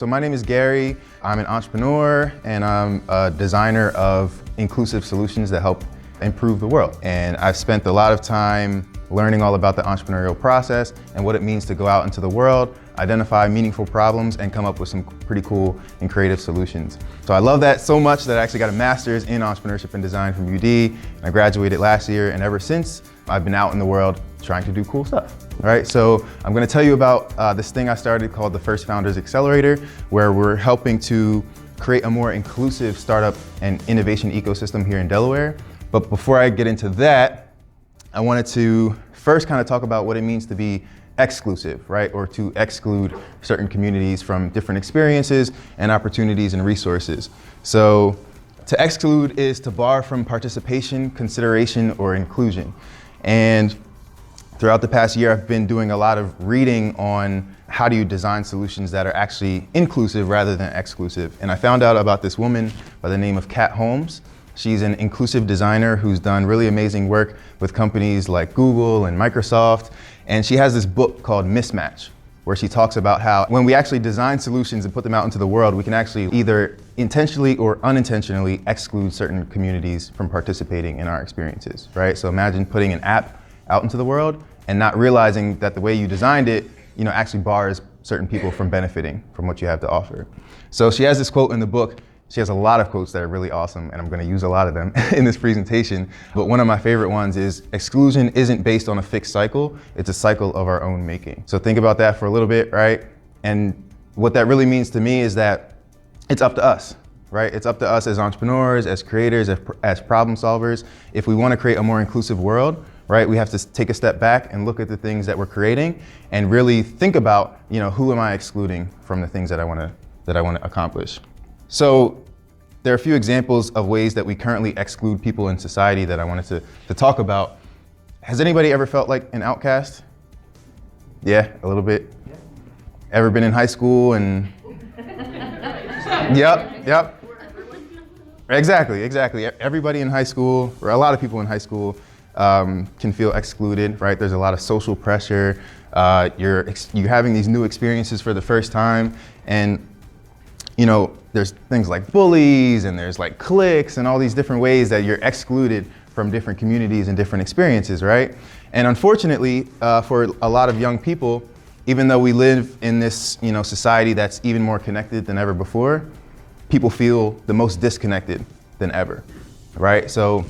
So my name is Gary. I'm an entrepreneur and I'm a designer of inclusive solutions that help improve the world. And I've spent a lot of time learning all about the entrepreneurial process and what it means to go out into the world, identify meaningful problems, and come up with some pretty cool and creative solutions. So I love that so much that I actually got a master's in entrepreneurship and design from UD. And I graduated last year, and ever since, I've been out in the world trying to do cool stuff. All right, so I'm gonna tell you about this thing I started called the First Founders Accelerator, where we're helping to create a more inclusive startup and innovation ecosystem here in Delaware. But before I get into that, I wanted to first kind of talk about what it means to be exclusive, right? Or to exclude certain communities from different experiences and opportunities and resources. So to exclude is to bar from participation, consideration, or inclusion. And throughout the past year, I've been doing a lot of reading on how do you design solutions that are actually inclusive rather than exclusive. And I found out about this woman by the name of Kat Holmes. She's an inclusive designer who's done really amazing work with companies like Google and Microsoft. And she has this book called Mismatch, where she talks about how when we actually design solutions and put them out into the world, we can actually either intentionally or unintentionally exclude certain communities from participating in our experiences, right? So imagine putting an app out into the world and not realizing that the way you designed it, actually bars certain people from benefiting from what you have to offer. So she has this quote in the book. She has a lot of quotes that are really awesome, and I'm going to use a lot of them in this presentation. But one of my favorite ones is, exclusion isn't based on a fixed cycle, it's a cycle of our own making. So think about that for a little bit, right? And what that really means to me is that it's up to us, right? It's up to us as entrepreneurs, as creators, as problem solvers. If we want to create a more inclusive world, right, we have to take a step back and look at the things that we're creating and really think about, who am I excluding from the things that I want to accomplish. So there are a few examples of ways that we currently exclude people in society that I wanted to talk about. Has anybody ever felt like an outcast? Yeah, a little bit. Yeah. Ever been in high school and? Yep. Exactly. Everybody in high school, or a lot of people in high school, can feel excluded, right? There's a lot of social pressure. You're having these new experiences for the first time, and there's things like bullies and there's like cliques and all these different ways that you're excluded from different communities and different experiences, right? And unfortunately, for a lot of young people, even though we live in this, society that's even more connected than ever before, people feel the most disconnected than ever, right? So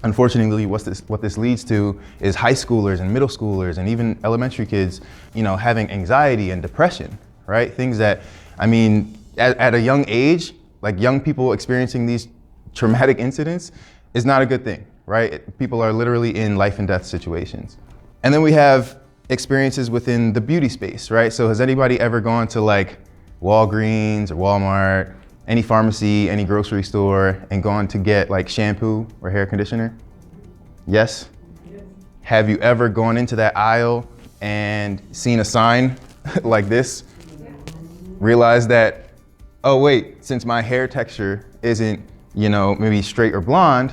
unfortunately, what this leads to is high schoolers and middle schoolers and even elementary kids, having anxiety and depression, right? Things that, at a young age, like young people experiencing these traumatic incidents is not a good thing, right? People are literally in life and death situations. And then we have experiences within the beauty space, right? So has anybody ever gone to like Walgreens or Walmart, any pharmacy, any grocery store, and gone to get like shampoo or hair conditioner? Yes? Yes. Have you ever gone into that aisle and seen a sign like this? Realized that, oh wait, since my hair texture isn't, maybe straight or blonde,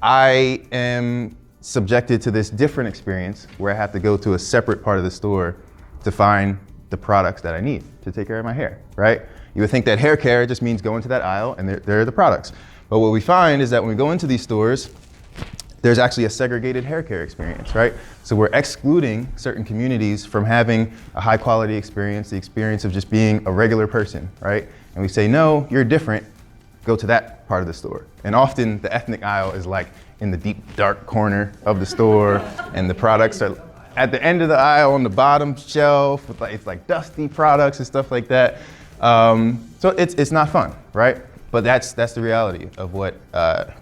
I am subjected to this different experience where I have to go to a separate part of the store to find the products that I need to take care of my hair, right? You would think that hair care just means go into that aisle and there are the products. But what we find is that when we go into these stores, there's actually a segregated hair care experience, right? So we're excluding certain communities from having a high quality experience, the experience of just being a regular person, right? And we say, no, you're different, go to that part of the store. And often the ethnic aisle is like in the deep, dark corner of the store, and the products are at the end of the aisle on the bottom shelf, with it's like dusty products and stuff like that. So it's not fun, right? But that's the reality of what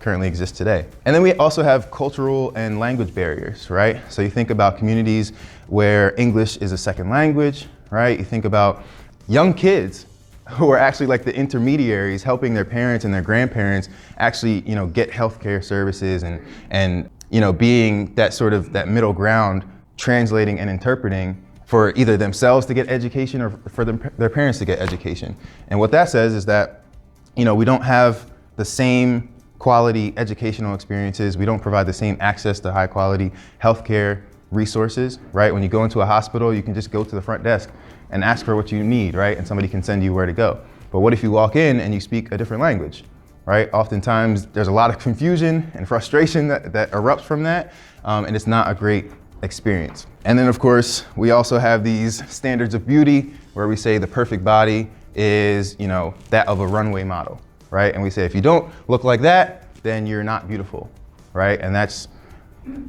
currently exists today. And then we also have cultural and language barriers, right? So you think about communities where English is a second language, right? You think about young kids who are actually like the intermediaries helping their parents and their grandparents actually, get healthcare services and being that middle ground, translating and interpreting for either themselves to get education or for their parents to get education. And what that says is that we don't have the same quality educational experiences. We don't provide the same access to high quality healthcare resources, right? When you go into a hospital, you can just go to the front desk and ask for what you need, right? And somebody can send you where to go. But what if you walk in and you speak a different language, right? Oftentimes there's a lot of confusion and frustration that erupts from that, and it's not a great experience. And then of course, we also have these standards of beauty where we say the perfect body is, that of a runway model, right? And we say, if you don't look like that, then you're not beautiful, right? And that's,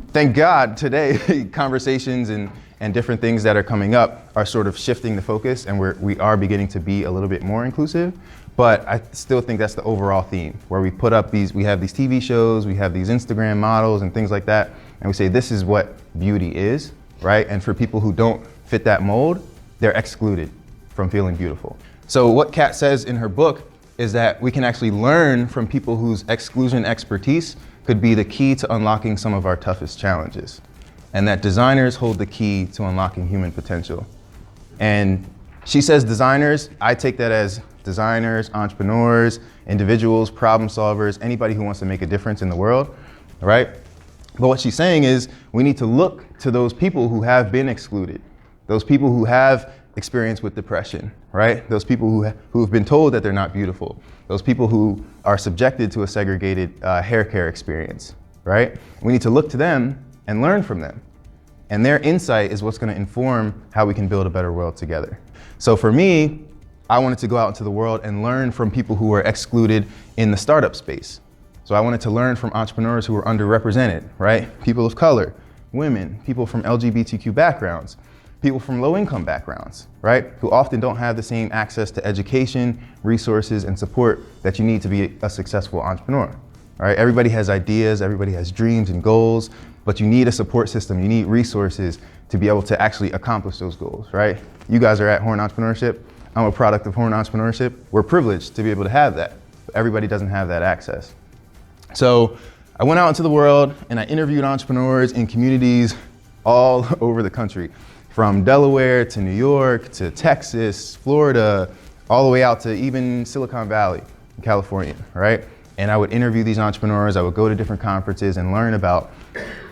thank God today, conversations and different things that are coming up are sort of shifting the focus, and we are beginning to be a little bit more inclusive. But I still think that's the overall theme, where we put up we have these TV shows, we have these Instagram models and things like that, and we say this is what beauty is, right? And for people who don't fit that mold, they're excluded from feeling beautiful. So what Kat says in her book is that we can actually learn from people whose exclusion expertise could be the key to unlocking some of our toughest challenges, and that designers hold the key to unlocking human potential. And she says designers, I take that as designers, entrepreneurs, individuals, problem solvers, anybody who wants to make a difference in the world, right? But what she's saying is we need to look to those people who have been excluded, those people who have experience with depression, right? Those people who have been told that they're not beautiful, those people who are subjected to a segregated hair care experience, right? We need to look to them and learn from them. And their insight is what's going to inform how we can build a better world together. So for me, I wanted to go out into the world and learn from people who were excluded in the startup space. So I wanted to learn from entrepreneurs who were underrepresented, right? People of color, women, people from LGBTQ backgrounds, people from low-income backgrounds, right? Who often don't have the same access to education, resources, and support that you need to be a successful entrepreneur, all right? Everybody has ideas, everybody has dreams and goals, but you need a support system, you need resources to be able to actually accomplish those goals, right? You guys are at Horn Entrepreneurship. I'm a product of Horn Entrepreneurship. We're privileged to be able to have that. But everybody doesn't have that access. So I went out into the world and I interviewed entrepreneurs in communities all over the country, from Delaware to New York to Texas, Florida, all the way out to even Silicon Valley, California, right? And I would interview these entrepreneurs. I would go to different conferences and learn about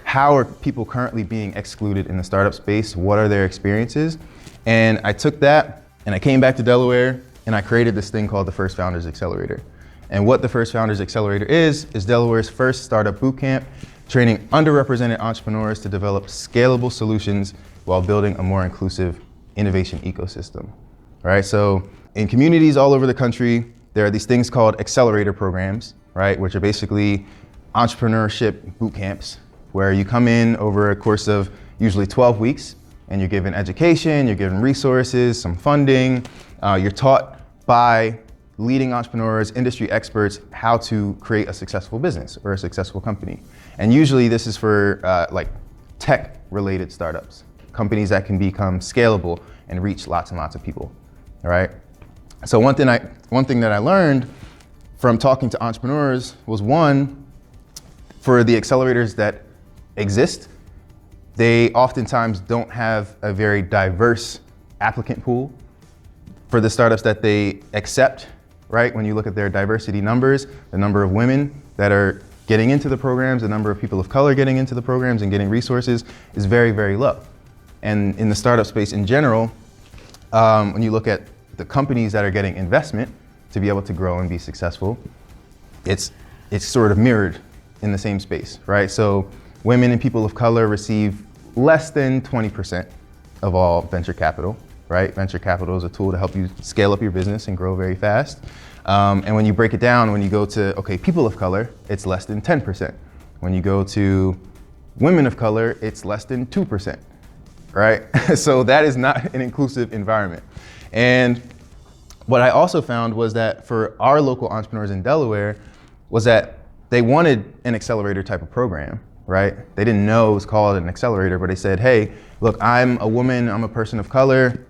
how are people currently being excluded in the startup space? What are their experiences? And I took that and I came back to Delaware and I created this thing called the First Founders Accelerator. And what the First Founders Accelerator is Delaware's first startup bootcamp, training underrepresented entrepreneurs to develop scalable solutions while building a more inclusive innovation ecosystem. All right, so in communities all over the country, there are these things called Accelerator Programs, right, which are basically entrepreneurship boot camps, where you come in over a course of usually 12 weeks, and you're given education, you're given resources, some funding, you're taught by leading entrepreneurs, industry experts, how to create a successful business or a successful company. And usually this is for like tech-related startups, companies that can become scalable and reach lots and lots of people, all right? So one thing that I learned from talking to entrepreneurs was, one, for the accelerators that exist, they oftentimes don't have a very diverse applicant pool. For the startups that they accept, right, when you look at their diversity numbers, the number of women that are getting into the programs, the number of people of color getting into the programs and getting resources is very, very low. And in the startup space in general, when you look at the companies that are getting investment to be able to grow and be successful, it's sort of mirrored in the same space, right? So women and people of color receive less than 20% of all venture capital, right? Venture capital is a tool to help you scale up your business and grow very fast. And when you break it down, when you go to, okay, people of color, it's less than 10%. When you go to women of color, it's less than 2%, right? So that is not an inclusive environment. And what I also found was that for our local entrepreneurs in Delaware was that they wanted an accelerator type of program, right? They didn't know it was called an accelerator, but they said, hey, look, I'm a woman, I'm a person of color,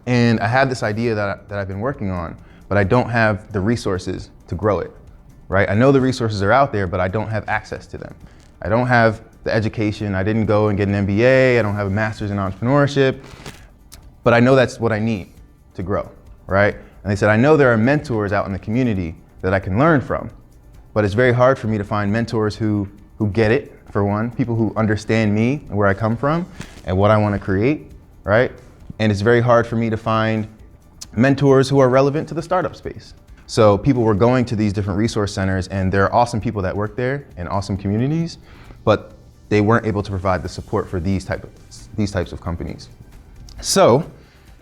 and I have this idea that I've been working on, but I don't have the resources to grow it, right? I know the resources are out there, but I don't have access to them. I don't have the education. I didn't go and get an MBA. I don't have a master's in entrepreneurship, but I know that's what I need to grow, right? And they said, I know there are mentors out in the community that I can learn from, but it's very hard for me to find mentors who get it, for one, people who understand me and where I come from and what I want to create, right? And it's very hard for me to find mentors who are relevant to the startup space. So people were going to these different resource centers, and there are awesome people that work there and awesome communities, but they weren't able to provide the support for these types of companies. So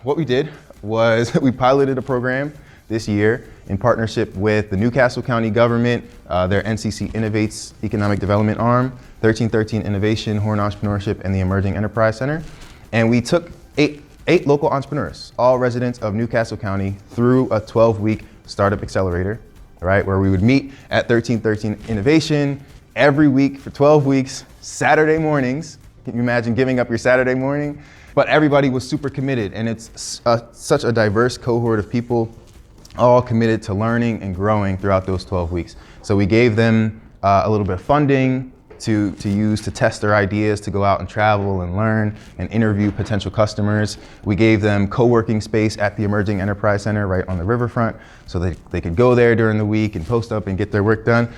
what we did was we piloted a program this year in partnership with the Newcastle County government, their NCC Innovates Economic Development arm, 1313 Innovation, Horn Entrepreneurship, and the Emerging Enterprise Center. And we took eight local entrepreneurs, all residents of Newcastle County, through a 12-week startup accelerator, right? Where we would meet at 1313 Innovation every week for 12 weeks, Saturday mornings. Can you imagine giving up your Saturday morning? But everybody was super committed, and it's such a diverse cohort of people, all committed to learning and growing throughout those 12 weeks. So we gave them a little bit of funding to use to test their ideas, to go out and travel and learn and interview potential customers. We gave them co-working space at the Emerging Enterprise Center right on the riverfront, so they could go there during the week and post up and get their work done.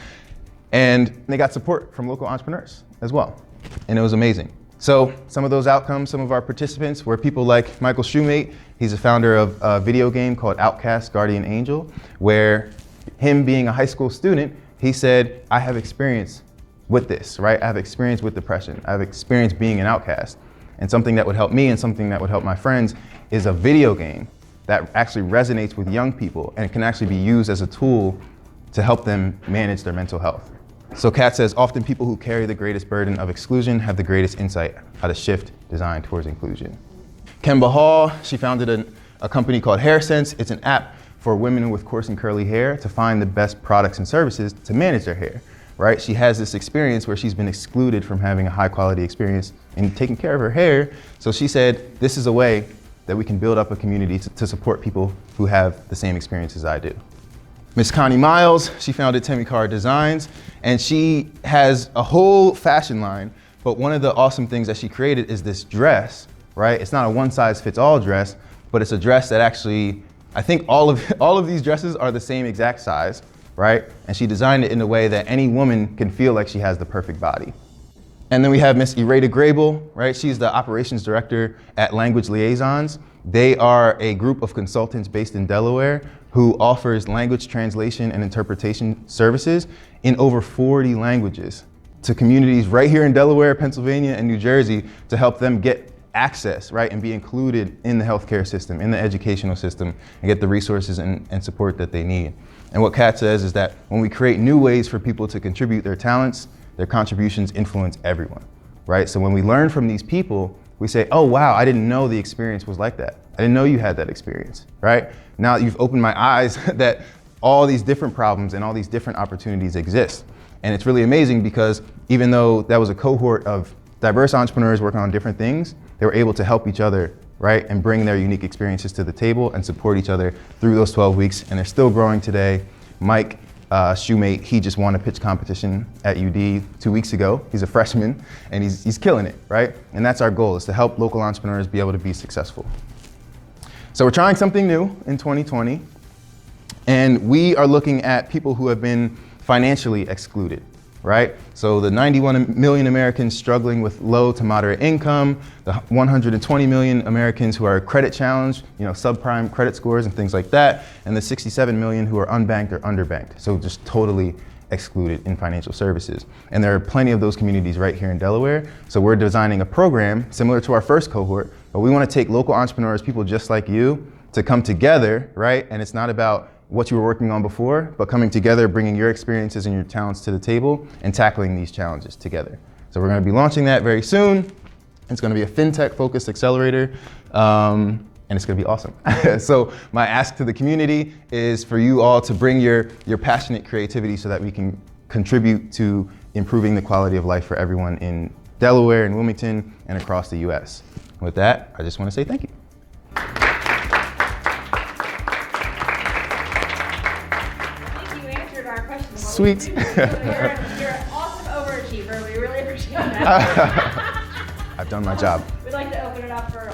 And they got support from local entrepreneurs as well. And it was amazing. So some of those outcomes, some of our participants were people like Michael Shoemate. He's a founder of a video game called Outcast Guardian Angel, where him being a high school student, he said, I have experience with this, right? I have experience with depression. I have experience being an outcast. And something that would help me and something that would help my friends is a video game that actually resonates with young people and can actually be used as a tool to help them manage their mental health. So Kat says, often people who carry the greatest burden of exclusion have the greatest insight how to shift design towards inclusion. Kemba Hall, she founded a company called Hairsense. It's an app for women with coarse and curly hair to find the best products and services to manage their hair, right? She has this experience where she's been excluded from having a high quality experience in taking care of her hair. So she said, this is a way that we can build up a community to support people who have the same experience as I do. Miss Connie Miles, she founded Tammy Car Designs, and she has a whole fashion line, but one of the awesome things that she created is this dress, right? It's not a one-size-fits-all dress, but it's a dress that actually, I think all of these dresses are the same exact size, right? And she designed it in a way that any woman can feel like she has the perfect body. And then we have Miss Ireda Grable, right? She's the operations director at Language Liaisons. They are a group of consultants based in Delaware who offers language translation and interpretation services in over 40 languages to communities right here in Delaware, Pennsylvania, and New Jersey to help them get access, right, and be included in the healthcare system, in the educational system, and get the resources and support that they need. And what Kat says is that when we create new ways for people to contribute their talents, their contributions influence everyone, right? So when we learn from these people, we say, oh wow, I didn't know the experience was like that. I didn't know you had that experience, right? Now you've opened my eyes that all these different problems and all these different opportunities exist. And it's really amazing because even though that was a cohort of diverse entrepreneurs working on different things, they were able to help each other, right? And bring their unique experiences to the table and support each other through those 12 weeks. And they're still growing today. Mike Shoemate, he just won a pitch competition at UD 2 weeks ago. He's a freshman and he's killing it, right? And that's our goal, is to help local entrepreneurs be able to be successful. So we're trying something new in 2020, and we are looking at people who have been financially excluded, right? So the 91 million Americans struggling with low to moderate income, the 120 million Americans who are credit challenged, subprime credit scores and things like that, and the 67 million who are unbanked or underbanked, so just totally excluded in financial services. And there are plenty of those communities right here in Delaware. So we're designing a program similar to our first cohort, but we want to take local entrepreneurs, people just like you, to come together, right? And it's not about what you were working on before, but coming together, bringing your experiences and your talents to the table and tackling these challenges together. So we're going to be launching that very soon. It's going to be a fintech-focused accelerator, and it's going to be awesome. So my ask to the community is for you all to bring your passionate creativity so that we can contribute to improving the quality of life for everyone in Delaware and Wilmington and across the US. With that, I just want to say thank you. Sweet. You're an awesome overachiever. We really appreciate that. I've done my job. We'd like to open it up for